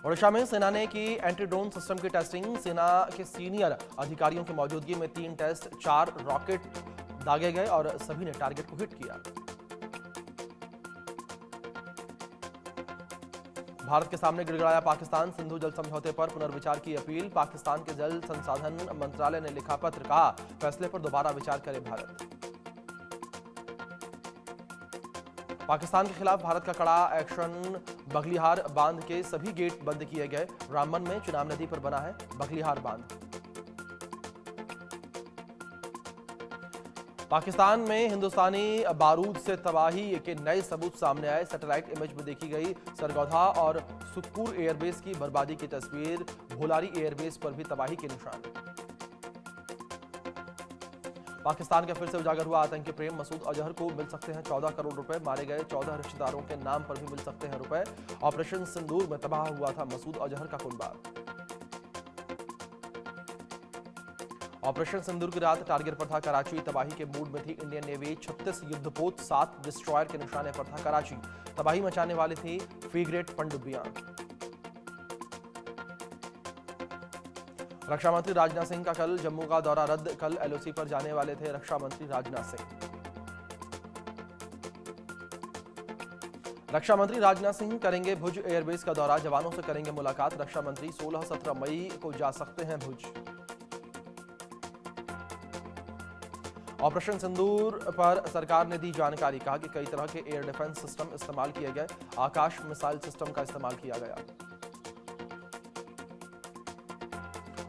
ओडिशा में सेना ने की एंटी ड्रोन सिस्टम की टेस्टिंग। सेना के सीनियर अधिकारियों की मौजूदगी में 3 टेस्ट, 4 रॉकेट दागे गए और सभी ने टारगेट को हिट किया। भारत के सामने गिड़गिड़ाया पाकिस्तान। सिंधु जल समझौते पर पुनर्विचार की अपील। पाकिस्तान के जल संसाधन मंत्रालय ने लिखा पत्र, कहा फैसले पर दोबारा विचार करे भारत। पाकिस्तान के खिलाफ भारत का कड़ा एक्शन। बघलिहार बांध के सभी गेट बंद किए गए। रामबन में चिनाब नदी पर बना है बघलिहार बांध। पाकिस्तान में हिंदुस्तानी बारूद से तबाही के नए सबूत सामने आए। सैटेलाइट इमेज में देखी गई सरगोधा और सुक्कुर एयरबेस की बर्बादी की तस्वीर। भोलारी एयरबेस पर भी तबाही के निशान। पाकिस्तान का फिर से उजागर हुआ आतंकी प्रेम। मसूद अजहर को मिल सकते हैं 14 करोड़ रुपए। मारे गए 14 रिश्तेदारों के नाम पर भी मिल सकते हैं रुपए। ऑपरेशन सिंदूर में तबाह हुआ था मसूद अजहर का कुनबा। ऑपरेशन सिंदूर की रात टारगेट पर था कराची। तबाही के मूड में थी इंडियन नेवी। 36 युद्धपोत, 7 डिस्ट्रॉयर के निशाने पर था कराची। तबाही मचाने वाली थी फ्रीगेट पनडुब्बियां। रक्षा मंत्री राजनाथ सिंह का कल जम्मू का दौरा रद्द। कल एलओसी पर जाने वाले थे रक्षा मंत्री राजनाथ सिंह। रक्षा मंत्री राजनाथ सिंह करेंगे भुज एयरबेस का दौरा। जवानों से करेंगे मुलाकात। रक्षा मंत्री 16-17 मई को जा सकते हैं भुज। ऑपरेशन सिंदूर पर सरकार ने दी जानकारी। कहा कि कई तरह के एयर डिफेंस सिस्टम इस्तेमाल किए गए। आकाश मिसाइल सिस्टम का इस्तेमाल किया गया।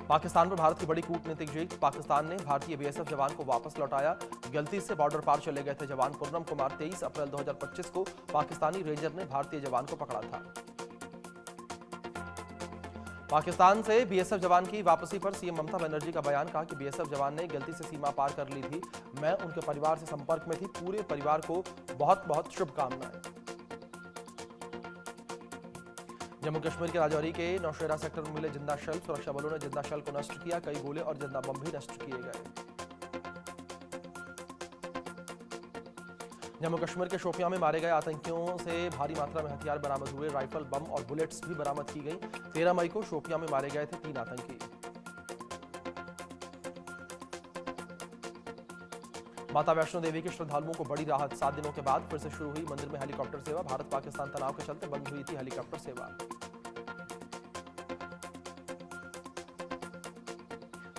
पाकिस्तान पर भारत की बड़ी कूटनीतिक जीत। पाकिस्तान ने भारतीय बीएसएफ जवान को वापस लौटाया। गलती से बॉर्डर पार चले गए थे जवान। पूर्णम कुमार 23 अप्रैल 2025 को पाकिस्तानी रेंजर ने भारतीय जवान को पकड़ा था। पाकिस्तान से बीएसएफ जवान की वापसी पर सीएम ममता बनर्जी का बयान। कहा कि बीएसएफ जवान ने गलती से सीमा पार कर ली थी। मैं उनके परिवार से संपर्क में थी। पूरे परिवार को बहुत बहुत शुभकामनाएं। जम्मू कश्मीर के राजौरी के नौशेरा सेक्टर में मिले जिंदा शल। सुरक्षा बलों ने जिंदा शल को नष्ट किया। कई गोले और जिंदा बम भी नष्ट किए गए। जम्मू कश्मीर के शोपियां में मारे गए आतंकियों से भारी मात्रा में हथियार बरामद हुए। राइफल, बम और बुलेट्स भी बरामद की गई। 13 मई को शोपियां में मारे गए थे 3 आतंकी। माता वैष्णो देवी के श्रद्धालुओं को बड़ी राहत। 7 दिनों के बाद फिर से शुरू हुई मंदिर में हेलीकॉप्टर सेवा। भारत पाकिस्तान तनाव के चलते बंद हुई थी हेलीकॉप्टर सेवा।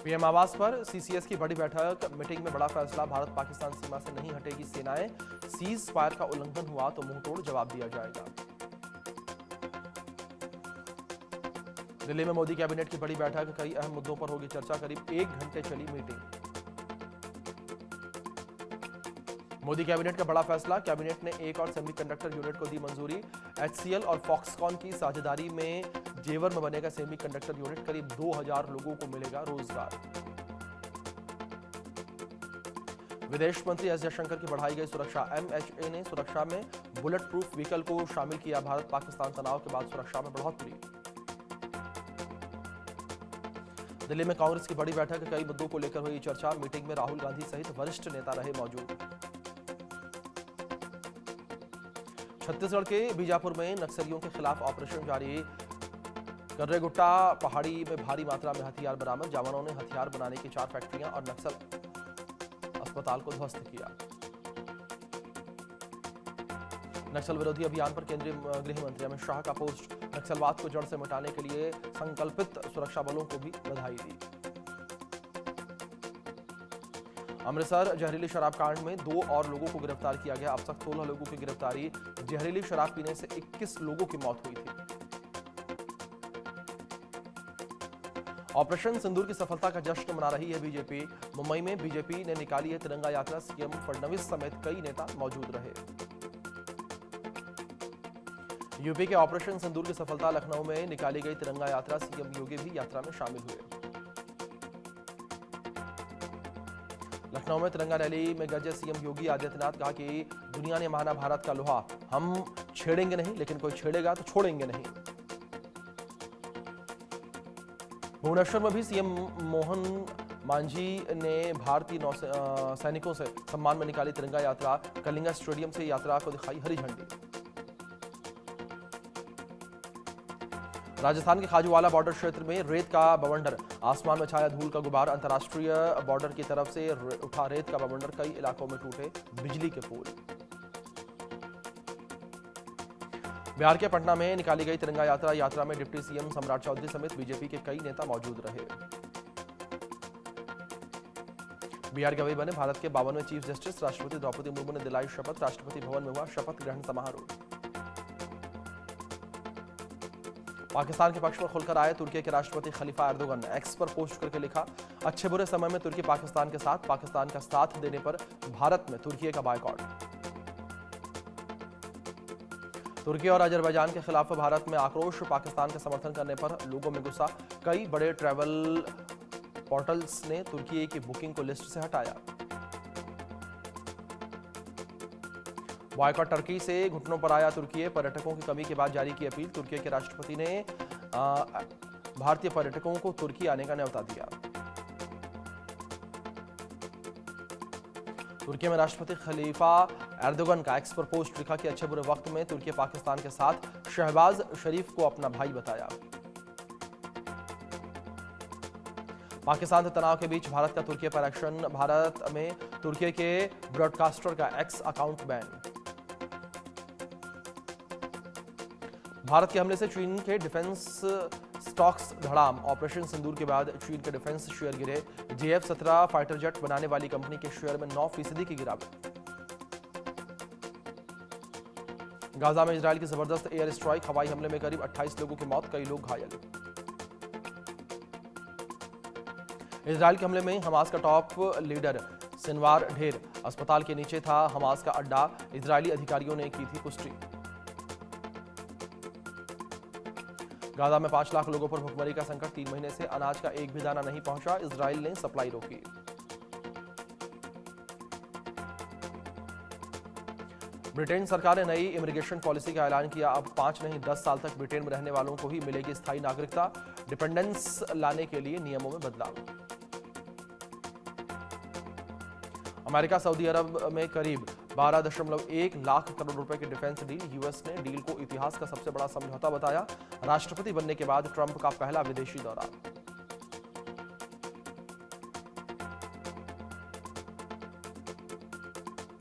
पीएम आवास पर सीसीएस की बड़ी बैठक। मीटिंग में बड़ा फैसला। भारत पाकिस्तान सीमा से नहीं हटेगी सेनाएं। सीज फायर का उल्लंघन हुआ तो मुंहतोड़ जवाब दिया जाएगा। दिल्ली में मोदी कैबिनेट की बड़ी बैठक। कई अहम मुद्दों पर होगी चर्चा। करीब 1 घंटे चली मीटिंग। मोदी कैबिनेट का बड़ा फैसला। कैबिनेट ने एक और सेमीकंडक्टर यूनिट को दी मंजूरी। एचसीएल और फॉक्सकॉन की साझेदारी में जेवर में बनेगा सेमीकंडक्टर यूनिट। करीब 2000 लोगों को मिलेगा रोजगार। विदेश मंत्री एस जयशंकर की बढ़ाई गई सुरक्षा। एमएचए ने सुरक्षा में बुलेट प्रूफ व्हीकल को शामिल किया। भारत पाकिस्तान तनाव के बाद सुरक्षा में बढ़ोतरी। दिल्ली में कांग्रेस की बड़ी बैठक। कई मुद्दों को लेकर हुई चर्चा। मीटिंग में राहुल गांधी सहित वरिष्ठ नेता रहे मौजूद। छत्तीसगढ़ के बीजापुर में नक्सलियों के खिलाफ ऑपरेशन जारी। कर्रेगुट्टा पहाड़ी में भारी मात्रा में हथियार बरामद। जवानों ने हथियार बनाने की 4 फैक्ट्रियां और नक्सल अस्पताल को ध्वस्त किया। नक्सल विरोधी अभियान पर केंद्रीय गृह मंत्री अमित शाह का पोस्ट। नक्सलवाद को जड़ से मिटाने के लिए संकल्पित सुरक्षा बलों को भी बधाई दी। अमृतसर जहरीली शराब कांड में 2 और लोगों को गिरफ्तार किया गया। अब तक 16 लोगों की गिरफ्तारी। जहरीली शराब पीने से 21 लोगों की मौत हुई थी। ऑपरेशन सिंदूर की सफलता का जश्न मना रही है बीजेपी। मुंबई में बीजेपी ने निकाली है तिरंगा यात्रा। सीएम फडणवीस समेत कई नेता मौजूद रहे। यूपी के ऑपरेशन सिंदूर की सफलता। लखनऊ में निकाली गई तिरंगा यात्रा। सीएम योगी भी यात्रा में शामिल हुए। लखनऊ में तिरंगा रैली में गरजे सीएम योगी आदित्यनाथ। कहा कि दुनिया ने माना भारत का लोहा। हम छेड़ेंगे नहीं, लेकिन कोई छेड़ेगा तो छोड़ेंगे नहीं। भुवनेश्वर में भी सीएम मोहन मांझी ने भारतीय सैनिकों से सम्मान में निकाली तिरंगा यात्रा। कलिंगा स्टेडियम से यात्रा को दिखाई हरी झंडी। राजस्थान के खाजूवाला बॉर्डर क्षेत्र में रेत का बवंडर, आसमान में छाया धूल का गुबार। अंतर्राष्ट्रीय बॉर्डर की तरफ से उठा रेत का बवंडर, कई इलाकों में टूटे बिजली के पोल। बिहार के पटना में निकाली गई तिरंगा यात्रा में डिप्टी सीएम सम्राट चौधरी समेत बीजेपी के कई नेता मौजूद रहे। बिहार गवाही बने भारत के 52वें चीफ जस्टिस, राष्ट्रपति द्रौपदी मुर्मू ने दिलाई शपथ। राष्ट्रपति भवन में हुआ शपथ ग्रहण समारोह। पाकिस्तान के पक्ष में खुलकर आए तुर्की के राष्ट्रपति खलीफा एर्दोगन। एक्स पर पोस्ट करके लिखा, अच्छे बुरे समय में तुर्की पाकिस्तान के साथ, पाकिस्तान का साथ देने पर भारत में तुर्की का बायकॉट। तुर्की और अजरबैजान के खिलाफ भारत में आक्रोश, पाकिस्तान का समर्थन करने पर लोगों में गुस्सा। कई बड़े ट्रैवल पोर्टल्स ने तुर्की की बुकिंग को लिस्ट से हटाया। बॉयकॉट टर्की से घुटनों पर आया तुर्की, पर्यटकों की कमी के बाद जारी की अपील। तुर्की के राष्ट्रपति ने भारतीय पर्यटकों को तुर्की आने का न्योता दिया। तुर्की में राष्ट्रपति खलीफा एर्दोगन का एक्स पर पोस्ट लिखा कि अच्छे बुरे वक्त में तुर्की पाकिस्तान के साथ, शहबाज शरीफ को अपना भाई बताया। पाकिस्तान से तनाव के बीच भारत का तुर्की पर एक्शन, भारत में तुर्की के ब्रॉडकास्टर का एक्स अकाउंट बैन। भारत के हमले से चीन के डिफेंस स्टॉक्स धड़ाम, ऑपरेशन सिंदूर के बाद चीन के डिफेंस शेयर गिरे। JF-17 फाइटर जेट बनाने वाली कंपनी के शेयर में 9% की गिरावट। गाजा में इजरायल की जबरदस्त एयर स्ट्राइक, हवाई हमले में करीब 28 लोगों की मौत, कई लोग घायल। इजरायल के हमले में हमास का टॉप लीडर सिनवार ढेर, अस्पताल के नीचे था हमास का अड्डा, इजरायली अधिकारियों ने की थी पुष्टि। गाजा में 5 लाख लोगों पर भुखमरी का संकट, 3 महीने से अनाज का एक भी दाना नहीं पहुंचा, इजराइल ने सप्लाई रोकी। ब्रिटेन सरकार ने नई इमिग्रेशन पॉलिसी का ऐलान किया। अब 5 नहीं 10 साल तक ब्रिटेन में रहने वालों को ही मिलेगी स्थायी नागरिकता, डिपेंडेंस लाने के लिए नियमों में बदलाव। अमेरिका सऊदी अरब में करीब 12.1 लाख करोड़ रुपए की डिफेंस डील, यूएस ने डील को इतिहास का सबसे बड़ा समझौता बताया। राष्ट्रपति बनने के बाद ट्रंप का पहला विदेशी दौरा।